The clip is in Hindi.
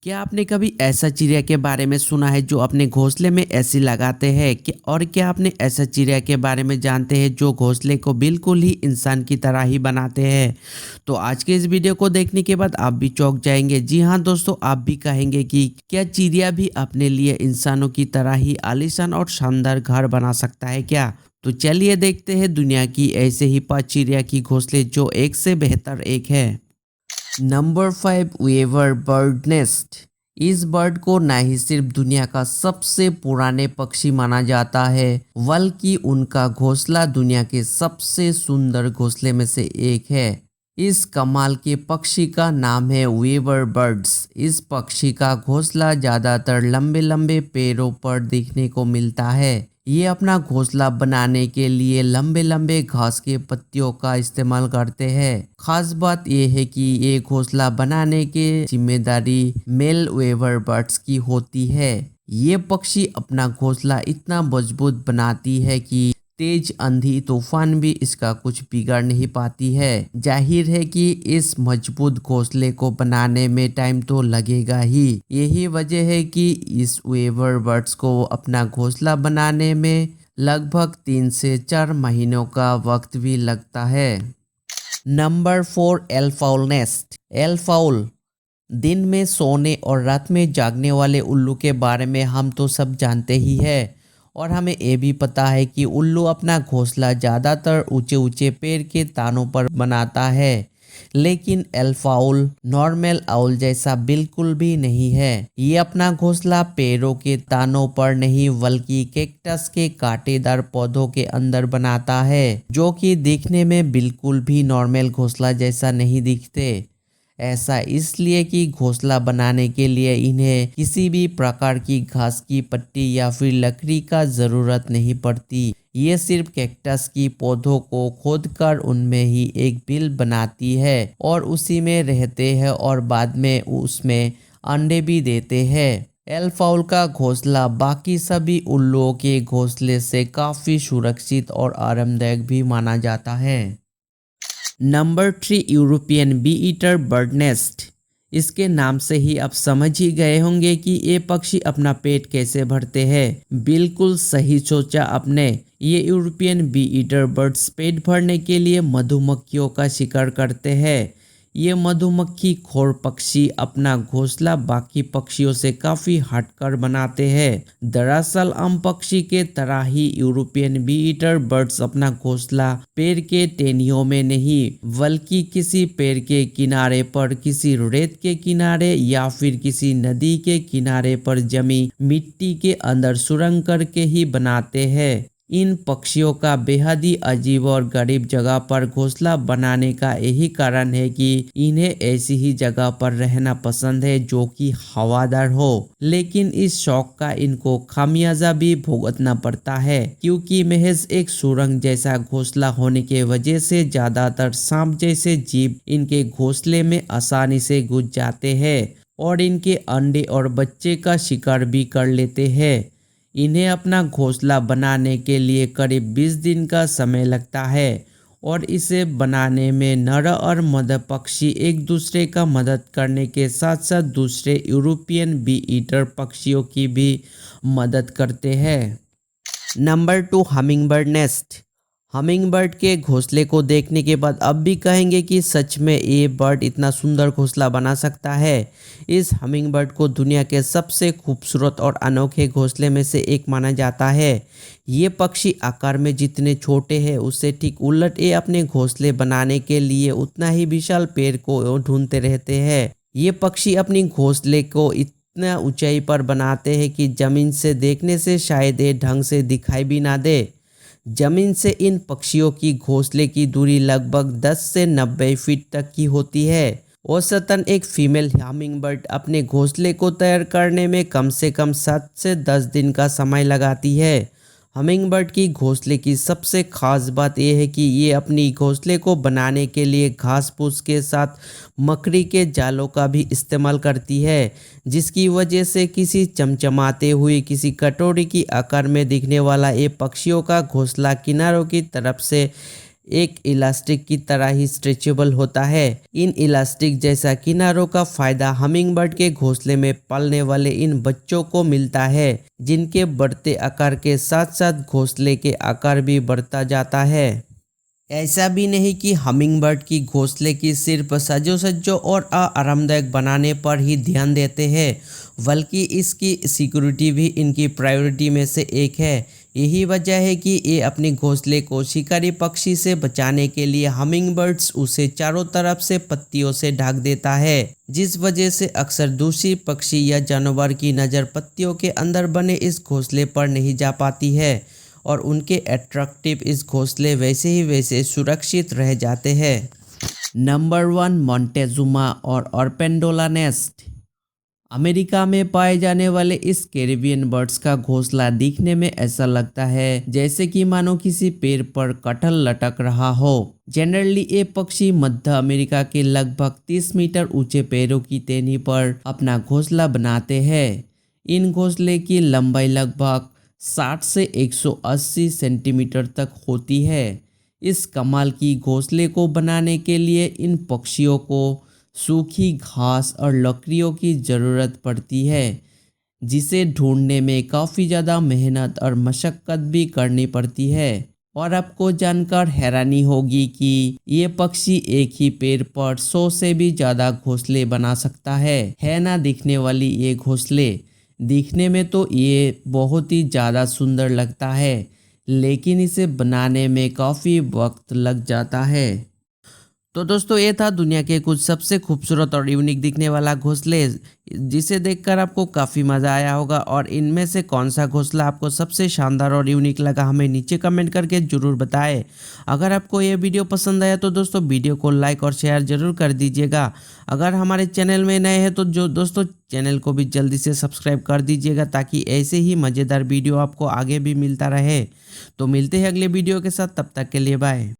क्या आपने कभी ऐसा चिड़िया के बारे में सुना है जो अपने घोंसले में ऐसी लगाते हैं कि और क्या आपने ऐसा चिड़िया के बारे में जानते हैं जो घोंसले को बिल्कुल ही इंसान की तरह ही बनाते हैं। तो आज के इस वीडियो को देखने के बाद आप भी चौंक जाएंगे। जी हाँ दोस्तों, आप भी कहेंगे कि क्या चिड़िया भी अपने लिए इंसानों की तरह ही आलीशान और शानदार घर बना सकता है क्या। तो चलिए देखते हैं दुनिया की ऐसे ही 5 चिड़िया की घोंसले जो एक से बेहतर एक है। Number 5, weaver bird nest. इस बर्ड को न ही सिर्फ दुनिया का सबसे पुराने पक्षी माना जाता है बल्कि उनका घोंसला दुनिया के सबसे सुंदर घोंसले में से एक है। इस कमाल के पक्षी का नाम है वेवर बर्ड्स। इस पक्षी का घोंसला ज़्यादातर लंबे लंबे पेड़ों पर देखने को मिलता है। ये अपना घोंसला बनाने के लिए लंबे लंबे घास के पत्तियों का इस्तेमाल करते हैं। खास बात यह है कि ये घोंसला बनाने की जिम्मेदारी मेल वेवर बर्ड्स की होती है। ये पक्षी अपना घोंसला इतना मजबूत बनाती है कि तेज आंधी तूफान भी इसका कुछ बिगाड़ नहीं पाती है। जाहिर है कि इस मजबूत घोंसले को बनाने में टाइम तो लगेगा ही। यही वजह है कि इस वेवर बर्ड्स को अपना घोंसला बनाने में लगभग 3 से 4 महीनों का वक्त भी लगता है। Number 4, एल्फाउल nest. एल्फाउल दिन में सोने और रात में जागने वाले उल्लू के बारे में हम तो सब जानते ही है। और हमें ये भी पता है कि उल्लू अपना घोंसला ज़्यादातर ऊंचे ऊंचे पेड़ के तानों पर बनाता है। लेकिन एल्फाउल नॉर्मल आउल जैसा बिल्कुल भी नहीं है। ये अपना घोंसला पेड़ों के तानों पर नहीं बल्कि कैक्टस के कांटेदार पौधों के अंदर बनाता है, जो कि दिखने में बिल्कुल भी नॉर्मल घोंसला जैसा नहीं दिखते। ऐसा इसलिए कि घोंसला बनाने के लिए इन्हें किसी भी प्रकार की घास की पट्टी या फिर लकड़ी का ज़रूरत नहीं पड़ती। ये सिर्फ कैक्टस की पौधों को खोदकर उनमें ही एक बिल बनाती है और उसी में रहते हैं और बाद में उसमें अंडे भी देते हैं। एल्फाउल का घोंसला बाकी सभी उल्लुओं के घोंसले से काफ़ी सुरक्षित और आरामदायक भी माना जाता है। Number 3, European bee eater bird nest. इसके नाम से ही आप समझ ही गए होंगे कि ये पक्षी अपना पेट कैसे भरते हैं। बिल्कुल सही सोचा आपने। ये यूरोपियन बी ईटर बर्ड्स पेट भरने के लिए मधुमक्खियों का शिकार करते हैं। ये मधुमक्खी खोर पक्षी अपना घोंसला बाकी पक्षियों से काफ़ी हटकर बनाते हैं। दरअसल आम पक्षी के तरह ही यूरोपियन बी ईटर बर्ड्स अपना घोंसला पेड़ के टहनियों में नहीं बल्कि किसी पेड़ के किनारे पर, किसी रेत के किनारे या फिर किसी नदी के किनारे पर जमी मिट्टी के अंदर सुरंग करके ही बनाते हैं। इन पक्षियों का बेहद ही अजीब और गरीब जगह पर घोंसला बनाने का यही कारण है कि इन्हें ऐसी ही जगह पर रहना पसंद है जो कि हवादार हो। लेकिन इस शौक का इनको खामियाजा भी भुगतना पड़ता है, क्योंकि महज एक सुरंग जैसा घोंसला होने के वजह से ज्यादातर सांप जैसे जीव इनके घोंसले में आसानी से घुस जाते हैं और इनके अंडे और बच्चे का शिकार भी कर लेते हैं। इन्हें अपना घोंसला बनाने के लिए करीब 20 दिन का समय लगता है और इसे बनाने में नर और मादा पक्षी एक दूसरे का मदद करने के साथ साथ दूसरे यूरोपियन बी ईटर पक्षियों की भी मदद करते हैं। Number 2, hummingbird nest. हमिंगबर्ड के घोंसले को देखने के बाद अब भी कहेंगे कि सच में ये बर्ड इतना सुंदर घोंसला बना सकता है। इस हमिंगबर्ड को दुनिया के सबसे खूबसूरत और अनोखे घोंसले में से एक माना जाता है। ये पक्षी आकार में जितने छोटे हैं उससे ठीक उलट ये अपने घोंसले बनाने के लिए उतना ही विशाल पेड़ को ढूंढते रहते हैं। ये पक्षी अपनी घोंसले को इतना ऊंचाई पर बनाते हैं कि जमीन से देखने से शायद ये ढंग से दिखाई भी ना दे। जमीन से इन पक्षियों की घोंसले की दूरी लगभग 10 से 90 फीट तक की होती है। औसतन एक फीमेल हमिंगबर्ड अपने घोंसले को तैयार करने में कम से कम 7 से 10 दिन का समय लगाती है। हमिंगबर्ड की घोंसले की सबसे खास बात यह है कि ये अपनी घोंसले को बनाने के लिए घास फूस के साथ मकड़ी के जालों का भी इस्तेमाल करती है, जिसकी वजह से किसी चमचमाते हुए किसी कटोरी की आकार में दिखने वाला ये पक्षियों का घोंसला किनारों की तरफ से एक इलास्टिक की तरह ही स्ट्रेचेबल होता है। इन इलास्टिक जैसा किनारों का फायदा हमिंगबर्ड के घोंसले में पलने वाले इन बच्चों को मिलता है, जिनके बढ़ते आकार के साथ साथ घोंसले के आकार भी बढ़ता जाता है। ऐसा भी नहीं कि हमिंगबर्ड की घोंसले की सिर्फ सजो और आरामदायक बनाने पर ही ध्यान देते हैं, बल्कि इसकी सिक्योरिटी भी इनकी प्रायोरिटी में से एक है। यही वजह है कि ये अपने घोंसले को शिकारी पक्षी से बचाने के लिए हमिंगबर्ड्स उसे चारों तरफ से पत्तियों से ढक देता है, जिस वजह से अक्सर दूसरी पक्षी या जानवर की नज़र पत्तियों के अंदर बने इस घोंसले पर नहीं जा पाती है और उनके अट्रैक्टिव इस घोंसले वैसे ही वैसे सुरक्षित रह जाते हैं। नंबर 1, मोंटेजुमा और ऑरपेंडोला नेस्ट। अमेरिका में पाए जाने वाले इस कैरिबियन बर्ड्स का घोंसला दिखने में ऐसा लगता है जैसे कि मानो किसी पेड़ पर कटहल लटक रहा हो। जनरली ये पक्षी मध्य अमेरिका के लगभग 30 मीटर ऊंचे पेड़ों की टहनी पर अपना घोंसला बनाते हैं। इन घोंसले की लंबाई लगभग 60 से 180 सेंटीमीटर तक होती है। इस कमाल की घोंसले को बनाने के लिए इन पक्षियों को सूखी घास और लकड़ियों की ज़रूरत पड़ती है, जिसे ढूंढने में काफ़ी ज़्यादा मेहनत और मशक्क़त भी करनी पड़ती है। और आपको जानकर हैरानी होगी कि ये पक्षी एक ही पेड़ पर 100 से भी ज़्यादा घोंसले बना सकता है ना दिखने वाली ये घोंसले। दिखने में तो ये बहुत ही ज़्यादा सुंदर लगता है, लेकिन इसे बनाने में काफ़ी वक्त लग जाता है। तो दोस्तों, ये था दुनिया के कुछ सबसे खूबसूरत और यूनिक दिखने वाला घोंसले, जिसे देखकर आपको काफ़ी मज़ा आया होगा। और इनमें से कौन सा घोंसला आपको सबसे शानदार और यूनिक लगा, हमें नीचे कमेंट करके ज़रूर बताएं। अगर आपको ये वीडियो पसंद आया तो दोस्तों वीडियो को लाइक और शेयर ज़रूर कर दीजिएगा। अगर हमारे चैनल में नए हैं तो दोस्तों चैनल को भी जल्दी से सब्सक्राइब कर दीजिएगा, ताकि ऐसे ही मज़ेदार वीडियो आपको आगे भी मिलता रहे। तो मिलते हैं अगले वीडियो के साथ, तब तक के लिए बाय।